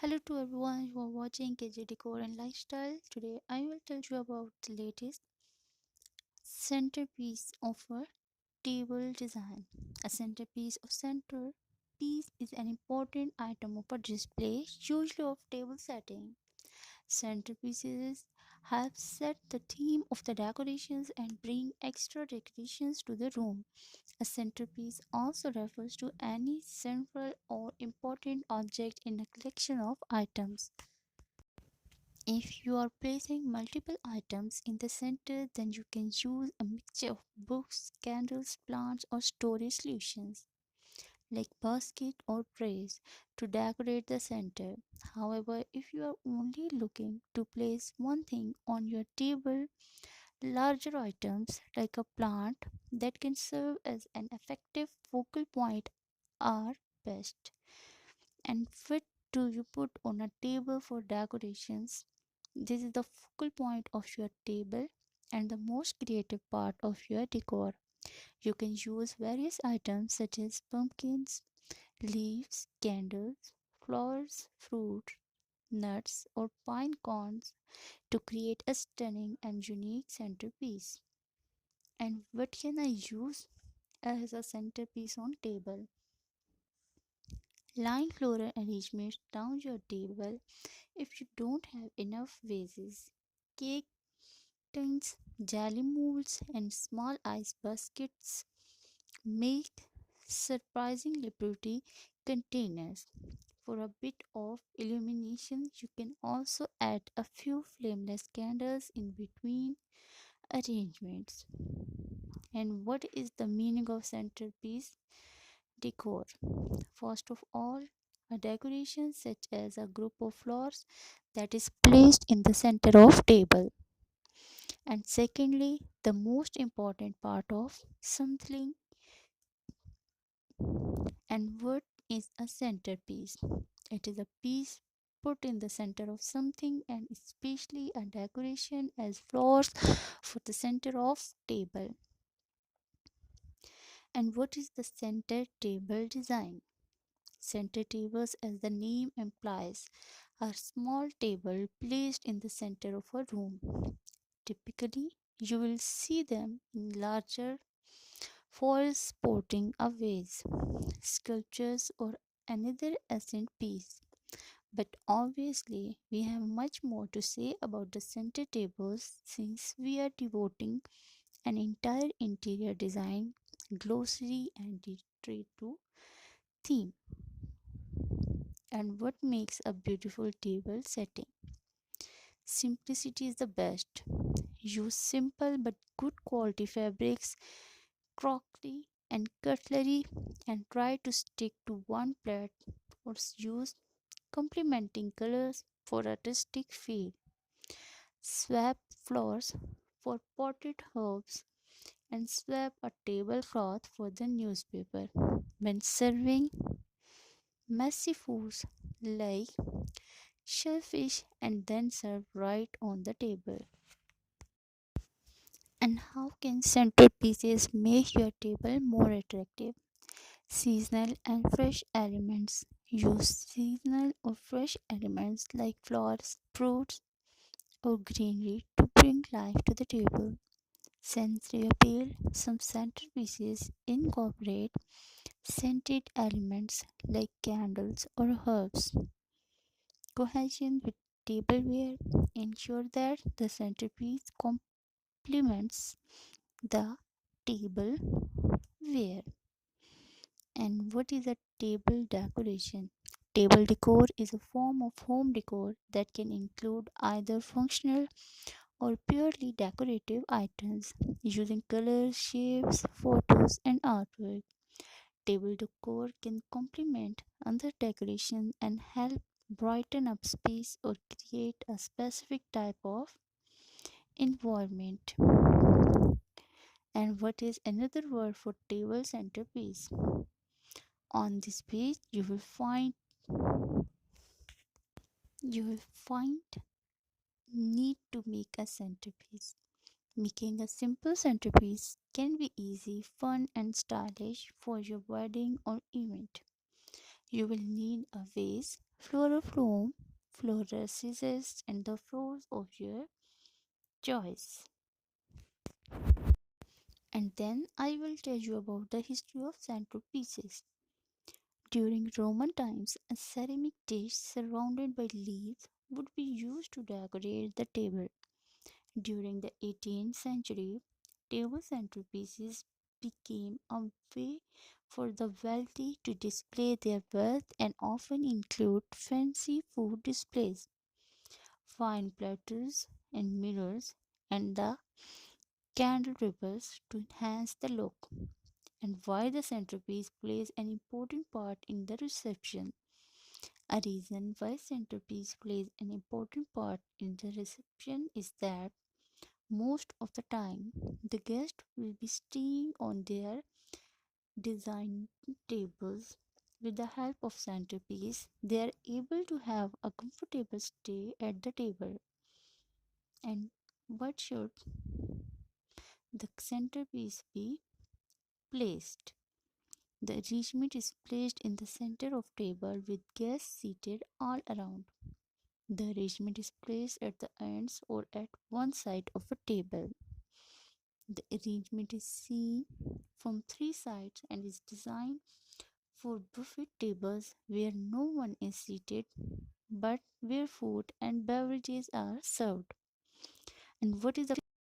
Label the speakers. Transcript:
Speaker 1: Hello to everyone who are watching KJ Decor and Lifestyle. Today I will tell you about the latest centerpiece offer table design. A centerpiece or centerpiece is an important item of a display, usually of table setting. Centerpieces help set the theme of the decorations and bring extra decorations to the room. A centerpiece also refers to any central or important object in a collection of items. If you are placing multiple items in the center, then you can use a mixture of books, candles, plants, or storage solutions like basket or trays to decorate the center. However, if you are only looking to place one thing on your table, larger items like a plant that can serve as an effective focal point are best. And what do you put on a table for decorations? This is the focal point of your table and the most creative part of your decor. You can use various items such as pumpkins, leaves, candles, flowers, fruit, nuts, or pine cones to create a stunning and unique centerpiece. And what can I use as a centerpiece on table? Line floral arrangements down your table if you don't have enough vases. Cake tins, jelly molds, and small ice baskets make surprisingly pretty containers. For a bit of illumination, you can also add a few flameless candles in between arrangements. And what is the meaning of centerpiece decor? First of all, a decoration such as a group of flowers that is placed in the center of table. And secondly, the most important part of something. And what is a centerpiece? It is a piece put in the center of something, and especially a decoration as flowers for the center of table. And what is the center table design? Center tables, as the name implies, are small table placed in the center of a room. Typically, you will see them in larger foils sporting a vase, sculptures, or another ancient piece. But obviously, we have much more to say about the center tables since we are devoting an entire interior design, glossary, and retreat to theme. And what makes a beautiful table setting? Simplicity is the best. Use simple but good quality fabrics, crockery, and cutlery, and try to stick to one plate or use complementing colors for artistic feel. Swap flowers for potted herbs and swap a tablecloth for the newspaper. When serving messy foods like shellfish and then serve right on the table. And how can centerpieces make your table more attractive? Seasonal and fresh elements. Use seasonal or fresh elements like flowers, fruits, or greenery to bring life to the table. Sensory appeal. Some centerpieces incorporate scented elements like candles or herbs. Cohesion with tableware. Ensure that the centerpiece complements the tableware. And what is a table decoration? Table decor is a form of home decor that can include either functional or purely decorative items using colors, shapes, photos, and artwork. Table decor can complement other decoration and help brighten up space or create a specific type of environment. And what is another word for table centerpiece? On this page, you will find need to make a centerpiece. Making a simple centerpiece can be easy, fun, and stylish for your wedding or event. You will need a vase, floral foam, floral scissors, and the floors of your choice. And then I will tell you about the history of centerpieces. During Roman times, a ceramic dish surrounded by leaves would be used to decorate the table. During the 18th century, table centerpieces became a way for the wealthy to display their wealth and often include fancy food displays, fine platters and mirrors, and the candelabras to enhance the look. And why the centerpiece plays an important part in the reception. A reason why centerpiece plays an important part in the reception is that most of the time the guest will be staying on their design tables. With the help of centerpiece, they are able to have a comfortable stay at the table. And what should the centerpiece be placed? The arrangement is placed in the center of table with guests seated all around. The arrangement is placed at the ends or at one side of a table. The arrangement is seen from three sides and is designed for buffet tables where no one is seated but where food and beverages are served. And what is the